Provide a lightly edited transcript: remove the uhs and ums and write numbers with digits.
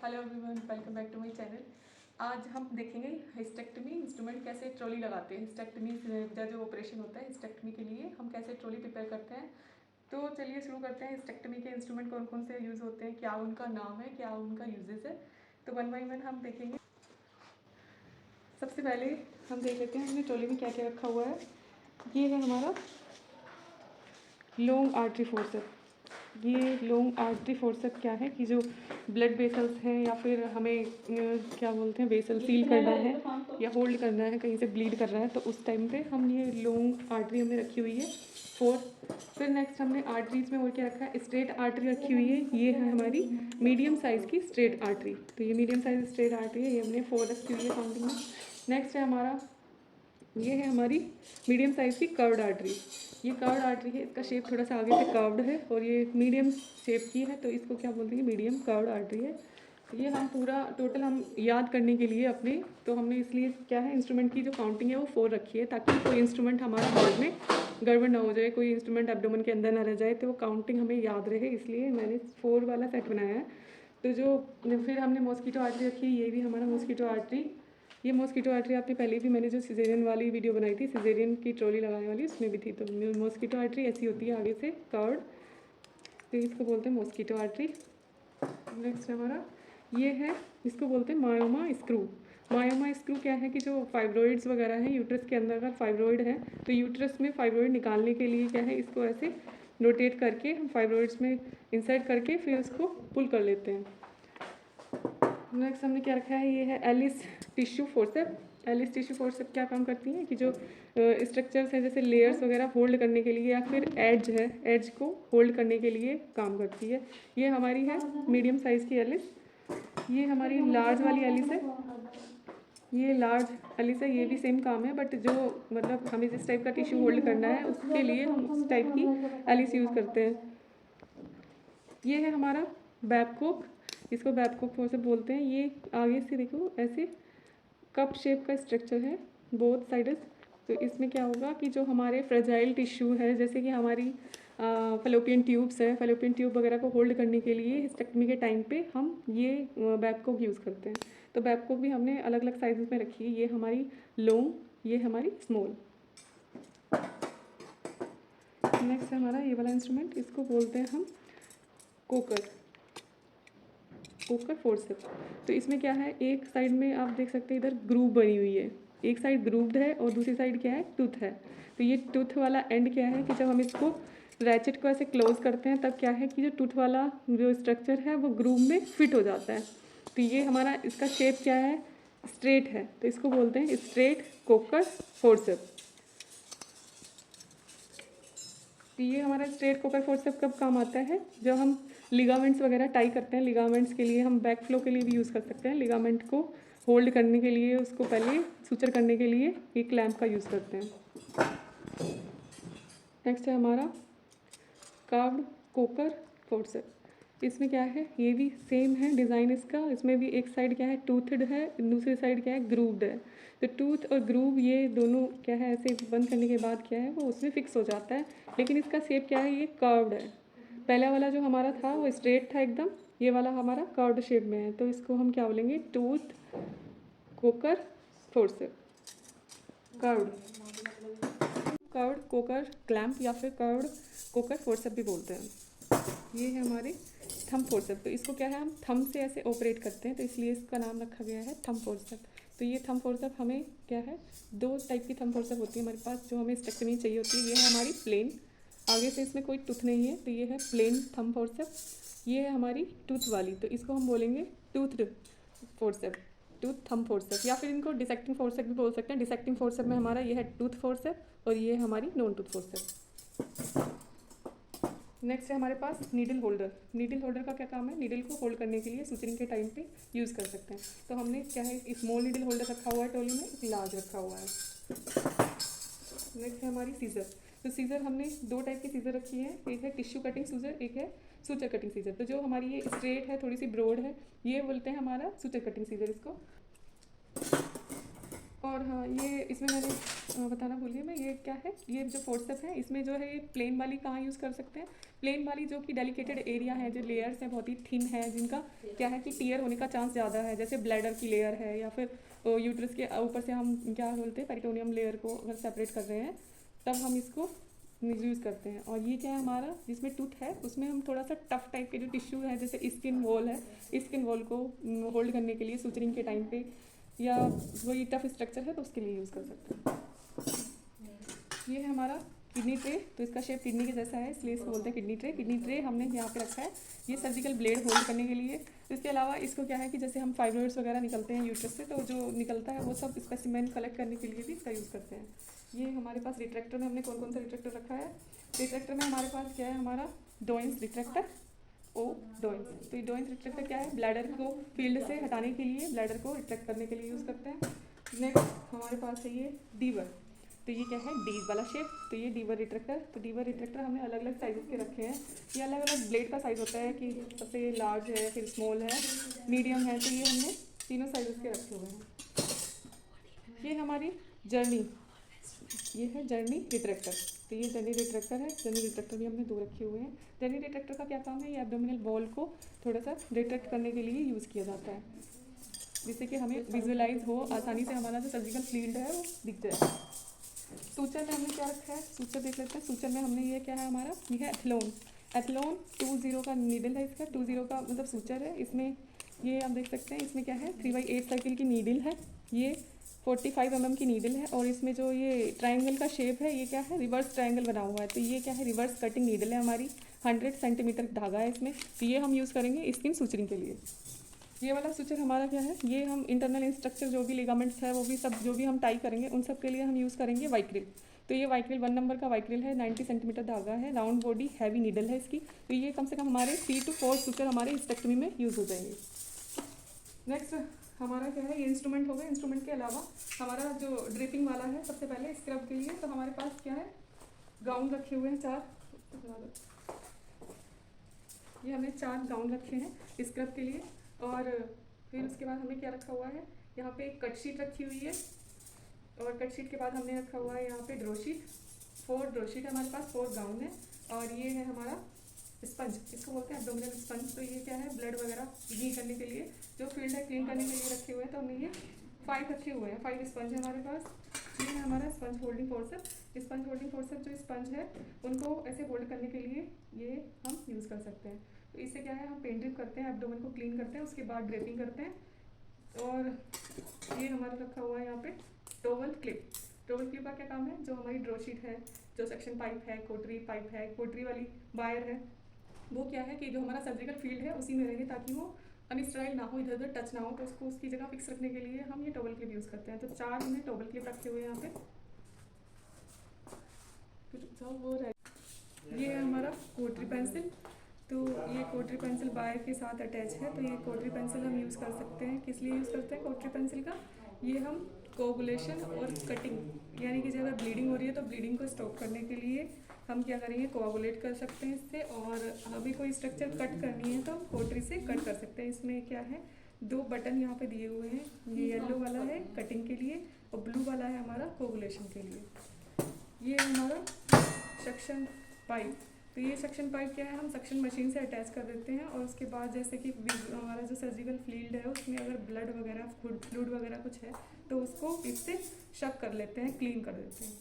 Hello everyone, welcome back to my channel. आज हम देखेंगे हिस्टेक्टमी इंस्ट्रूमेंट कैसे ट्रॉली लगाते हैं। हिस्टेक्टमी का जो ऑपरेशन होता है हिस्टेक्टमी के लिए हम कैसे ट्रॉली प्रिपेयर करते हैं। तो चलिए शुरू करते हैं। हिस्टेक्टमी के इंस्ट्रूमेंट कौन कौन से यूज़ होते हैं, क्या उनका नाम है, क्या उनका यूजेस है, तो वन बाई वन हम देखेंगे। सबसे पहले हम देख लेते हैं हमने ट्रॉली में क्या क्या रखा हुआ है। ये है हमारा लॉन्ग आर्टरी फोर्सेप। ये लॉन्ग आर्टरी फोर्सेप क्या है कि जो ब्लड वेसल्स हैं या फिर हमें क्या बोलते हैं वेसल सील करना है या होल्ड करना है, कहीं से ब्लीड कर रहा है, तो उस टाइम पे हम ये लॉन्ग आर्टरी हमने रखी हुई है 4। फिर नेक्स्ट हमने आर्टरीज में और क्या रखा है, स्ट्रेट आर्टरी रखी हुई है। ये है हमारी मीडियम साइज़ की स्ट्रेट आर्टरी, तो ये मीडियम साइज स्ट्रेट आर्टरी है, ये हमने 4 रखी हुई है काउंटिंग में। नेक्स्ट है हमारा, ये है हमारी मीडियम साइज़ की कर्व्ड आर्टरी। ये कर्व्ड आर्टरी है, इसका शेप थोड़ा सा आगे से कर्व्ड है और ये मीडियम शेप की है, तो इसको क्या बोलते हैं, मीडियम कर्व्ड आर्टरी है। ये हम पूरा टोटल हम याद करने के लिए अपने, तो हमने इसलिए क्या है इंस्ट्रूमेंट की जो काउंटिंग है वो 4 रखी है, ताकि कोई इंस्ट्रूमेंट हमारा हार्ट में गड़बड़ ना हो जाए, कोई इंस्ट्रूमेंट एब्डोमेन के अंदर ना रह जाए, तो वो काउंटिंग हमें याद रहे, इसलिए मैंने 4 वाला सेट बनाया है। तो जो फिर हमने मॉस्किटो आर्टरी रखी है, ये भी हमारा मॉस्किटो आर्टरी। ये मॉस्किटो आर्टरी आपने पहले भी मैंने जो सिजेरियन वाली वीडियो बनाई थी, सिजेरियन की ट्रॉली लगाने वाली, उसमें भी थी। तो मॉस्किटो आर्टरी ऐसी होती है आगे से कर्व्ड, तो इसको बोलते हैं मॉस्किटो आर्टरी। नेक्स्ट हमारा ये है, इसको बोलते हैं मायोमा स्क्रू। मायोमा स्क्रू क्या है कि जो फाइब्रॉइड्स वगैरह हैं यूट्रस के अंदर, अगर फाइब्रॉइड है तो यूट्रस में फाइब्रॉइड निकालने के लिए क्या है, इसको ऐसे रोटेट करके हम फाइब्रॉइड्स में इंसर्ट करके फिर उसको पुल कर लेते हैं। नेक्स्ट हमने क्या रखा है, ये है Allis tissue forcep. Allis tissue forcep क्या काम करती है कि जो स्ट्रक्चर्स हैं जैसे लेयर्स वगैरह होल्ड करने के लिए, या फिर एज है, एज को होल्ड करने के लिए काम करती है। ये हमारी है मीडियम साइज़ की एलिस। ये हमारी लार्ज वाली एलिस है, ये लार्ज एलिस है, ये भी सेम काम है, बट जो मतलब हमें जिस टाइप का टिश्यू होल्ड करना है उसके लिए हम उस टाइप की एलिस यूज़ करते हैं। ये है हमारा बैबकॉक, इसको बैबकॉक फोर्सेप बोलते हैं। ये आगे से देखो ऐसे कप शेप का स्ट्रक्चर है बोथ साइड्स। तो इसमें क्या होगा कि जो हमारे फ्रेजाइल टिश्यू है, जैसे कि हमारी फैलोपियन ट्यूब्स है, फैलोपियन ट्यूब वगैरह को होल्ड करने के लिए हिस्टेक्टमी के टाइम पे हम ये बैबकॉक यूज़ करते हैं। तो बैबकॉक भी हमने अलग अलग साइजेस में रखी है। ये हमारी लॉन्ग, ये हमारी स्मॉल। नेक्स्ट है हमारा ये वाला इंस्ट्रूमेंट, इसको बोलते हैं हम कोकर, कोकर फोर्सेप। तो इसमें क्या है, एक साइड में आप देख सकते हैं इधर ग्रूव बनी हुई है, एक साइड ग्रूव्ड है और दूसरी साइड क्या है, टूथ है। तो ये टूथ वाला एंड क्या है कि जब हम इसको रैचेट को ऐसे क्लोज करते हैं तब क्या है कि जो टूथ वाला जो स्ट्रक्चर है वो ग्रूव में फिट हो जाता है। तो ये हमारा इसका शेप क्या है, स्ट्रेट है, तो इसको बोलते हैं स्ट्रेट कोकर फोर्सेप। तो ये हमारा स्ट्रेट कोकर फोर्सेप कब काम आता है, जब हम लिगामेंट्स वगैरह टाई करते हैं। लिगामेंट्स के लिए हम बैक फ्लो के लिए भी यूज़ कर सकते हैं। लिगामेंट को होल्ड करने के लिए, उसको पहले सुचर करने के लिए ये क्लैंप का यूज़ करते हैं। नेक्स्ट है हमारा कार्व्ड कोकर फोर्सेप। इसमें क्या है, ये भी सेम है डिज़ाइन इसका। इसमें भी एक साइड क्या है टूथड है, दूसरी साइड क्या है ग्रूव्ड है। तो टूथ और ग्रूव ये दोनों क्या है ऐसे बंद करने के बाद क्या है वो उसमें फिक्स हो जाता है, लेकिन इसका शेप क्या है, ये कर्व्ड है। पहला वाला जो हमारा था वो स्ट्रेट था एकदम, ये वाला हमारा कर्व्ड शेप में है। तो इसको हम क्या बोलेंगे, tooth Kocher forcep, curved, curved Kocher clamp या फिर कर्व्ड कोकर फोर्सेप भी बोलते हैं। ये है हमारे थंब फोर्सेप। तो इसको क्या है, हम थंब से ऐसे ऑपरेट करते हैं, तो इसलिए इसका नाम रखा गया है थंब फोर्सेप। तो ये थंब फोर्सेप हमें क्या है, 2 टाइप की थंब फोर्सेप होती है हमारे पास, जो हमें स्ट्रक्चरली चाहिए होती है। ये है हमारी प्लेन, आगे से इसमें कोई टूथ नहीं है, तो ये है प्लेन थंब फोर्सेप। ये है हमारी टूथ वाली, तो इसको हम बोलेंगे टूथड फोर्सेप, टूथ थंब फोर्सेप, या फिर इनको डिसेक्टिंग फोर्सेप भी बोल सकते हैं। डिसेक्टिंग फोर्सेप में हमारा ये है टूथ फोर्सेप और ये है हमारी नॉन टूथ फोर्सेप। नेक्स्ट है हमारे पास नीडल होल्डर। नीडल होल्डर का क्या काम है, नीडल को होल्ड करने के लिए सुचरिंग के टाइम पे यूज़ कर सकते हैं। तो हमने क्या है स्मॉल नीडल होल्डर रखा हुआ है ट्रॉली में, एक लार्ज रखा हुआ है। नेक्स्ट है हमारी सीजर। तो सीजर हमने 2 टाइप की सीजर रखी है, एक है टिश्यू कटिंग सीजर, एक है सुचर कटिंग सीजर। तो जो हमारी ये स्ट्रेट है, थोड़ी सी ब्रॉड है, ये बोलते हैं हमारा सुचर कटिंग सीजर इसको। और हाँ, ये इसमें मैंने बताना भूल गई मैं, ये क्या है, ये जो फोर्सेप है इसमें जो है ये प्लेन वाली कहाँ यूज़ कर सकते हैं, प्लेन वाली जो कि डेलिकेटेड एरिया है, जो लेयर्स हैं बहुत ही थिन है, जिनका क्या है कि टीयर होने का चांस ज़्यादा है, जैसे ब्लैडर की लेयर है या फिर यूट्रस के ऊपर से हम क्या बोलते हैं पेरिटोनियम लेयर को अगर सेपरेट कर रहे हैं तब हम इसको यूज़ करते हैं। और ये क्या है हमारा, जिसमें टूथ है उसमें हम थोड़ा सा टफ टाइप के जो टिश्यू है जैसे स्किन वॉल है, स्किन वॉल को होल्ड करने के लिए सुचरिंग के टाइम पे या वही टफ स्ट्रक्चर है तो उसके लिए यूज़ कर सकते हैं। ये है हमारा किडनी ट्रे, तो इसका शेप किडनी के जैसा है इसलिए इसको बोलते हैं किडनी ट्रे। किडनी ट्रे हमने यहाँ पे रखा है ये सर्जिकल ब्लेड होल्ड करने के लिए। इसके अलावा इसको क्या है कि जैसे हम फाइब्रॉइड्स वगैरह निकलते हैं यूट्रस से, तो जो निकलता है वो सब स्पेसिमेन कलेक्ट करने के लिए भी इसका यूज़ करते हैं। ये हमारे पास रिट्रैक्टर में हमने कौन कौन सा रिट्रैक्टर रखा है, रिट्रैक्टर में हमारे पास क्या है हमारा डोइंस रिट्रैक्टर, डोइंस। तो ये डोइंस रिट्रैक्टर क्या है, ब्लैडर को फील्ड से हटाने के लिए, ब्लैडर को रिट्रैक्ट करने के लिए यूज़ करते हैं। नेक्स्ट हमारे पास है ये डीवर, तो ये क्या है डी वाला शेप, तो ये डीवर रिट्रैक्टर। तो डीवर रिट्रैक्टर हमने अलग अलग साइज़ के रखे हैं, ये अलग अलग ब्लेड का साइज़ होता है कि सबसे लार्ज है, फिर स्मॉल है, मीडियम है, तो ये हमने तीनों साइज़ के रखे हुए हैं। ये हमारी जर्नी, ये है जर्नी रिट्रैक्टर, तो ये जर्नी रिट्रैक्टर है। जर्नी रिट्रैक्टर भी हमने 2 रखे हुए हैं। जर्नी रिट्रैक्टर का क्या काम है, ये एब्डोमिनल वॉल को थोड़ा सा रिट्रैक्ट करने के लिए यूज़ किया जाता है, जिससे कि हमें विजुअलाइज हो आसानी से, हमारा जो सर्जिकल फील्ड है वो दिख जाए। सूचर में हमने क्या रखा है, सूचर देख लेते हैं। सूचर में हमने ये क्या है हमारा, ये है एथलोन। एथलोन 20 का नीडल है, इसका 20 का मतलब सूचर है। इसमें ये आप देख सकते हैं, इसमें क्या है 3/8 सर्किल की नीडल है, ये 45 mm की नीडल है, और इसमें जो ये ट्राइंगल का शेप है ये क्या है रिवर्स ट्राइंगल बना हुआ है, तो ये क्या है रिवर्स कटिंग नीडल है हमारी। 100 सेंटीमीटर धागा है इसमें, तो ये हम यूज़ करेंगे स्किन सूचरिंग के लिए। ये वाला सूचर हमारा क्या है, ये हम इंटरनल स्ट्रक्चर जो भी लिगामेंट्स है वो भी सब जो भी हम टाई करेंगे उन सब के लिए हम यूज़ करेंगे वाइक्रिल। तो ये वाइक्रिल 1 नंबर का वाइक्रिल है, 90 सेंटीमीटर धागा है, राउंड बॉडी हैवी नीडल है इसकी, तो ये कम से कम हमारे 3 to 4 सूचर हमारे स्टेक्टमी में यूज़ हो जाएंगे। नेक्स्ट हमारा क्या है, ये इंस्ट्रूमेंट हो गए। इंस्ट्रूमेंट के अलावा हमारा जो ड्रिपिंग वाला है, सबसे पहले स्क्रब के लिए तो हमारे पास क्या है, गाउन रखे हुए हैं 4, ये हमने 4 गाउन रखे हैं स्क्रब के लिए। और फिर उसके बाद हमें क्या रखा हुआ है, यहाँ पे एक कट शीट रखी हुई है, और कट शीट के बाद हमने रखा हुआ है यहाँ पे ड्रो शीट, 4 ड्रो शीट है हमारे पास, 4 गाउन है। और ये है हमारा स्पंज, इसको बोलते हैं एब्डोमिनल स्पंज। तो ये क्या है, ब्लड वगैरह क्लीन करने के लिए, जो फील्ड है क्लीन करने के लिए रखे हुए हैं, तो हमने ये 5 रखे हुए हैं, 5 स्पंज है हमारे पास। ये है हमारा sponge holding forcep. Sponge holding forcep जो स्पंज है उनको ऐसे होल्ड करने के लिए ये हम यूज़ कर सकते हैं। तो इससे क्या है, हम पेन ड्रिप करते हैं, एब्डोमेन को क्लीन करते हैं, उसके बाद ड्रेपिंग करते हैं। और ये हमारा रखा हुआ है यहाँ पे टॉवल क्लिप। टॉवल क्लिप का क्या काम है, जो हमारी ड्रो शीट है, जो सेक्शन पाइप है, कोटरी पाइप है, कोटरी वाली वायर है, वो क्या है कि जो हमारा सर्जिकल फील्ड है उसी में रहेंगे, ताकि वो अनस्टेराइल ना हो, इधर उधर टच ना हो, तो उसको उसकी जगह फिक्स रखने के लिए हम ये टॉवल क्लिप यूज़ करते हैं। तो 4 हमने टॉवल क्लिप रखे हुए हैं यहाँ पे। वो ये है हमारा कोटरी पेंसिल, तो ये कोटरी पेंसिल वायर के साथ अटैच है। तो ये कोटरी पेंसिल हम यूज़ कर सकते हैं, किस लिए यूज़ करते हैं कोटरी पेंसिल का, ये हम कोगुलेशन और कटिंग, यानी कि जब अगर ब्लीडिंग हो रही है तो ब्लीडिंग को स्टॉप करने के लिए हम क्या करेंगे, कोआगुलेट कर सकते हैं इससे। और अभी कोई स्ट्रक्चर कट करनी है तो हम कोटरी से कट कर सकते हैं। इसमें क्या है, 2 बटन यहाँ पे दिए हुए हैं, ये येलो वाला है कटिंग के लिए और ब्लू वाला है हमारा कोगुलेशन के लिए। ये हमारा सक्शन पाइप, तो ये सक्शन पाइप क्या है, हम सक्शन मशीन से अटैच कर देते हैं, और उसके बाद जैसे कि हमारा जो सर्जिकल फील्ड है उसमें अगर ब्लड वगैरह फ्लूइड वगैरह कुछ है तो उसको इससे शक कर लेते हैं, क्लीन कर देते हैं।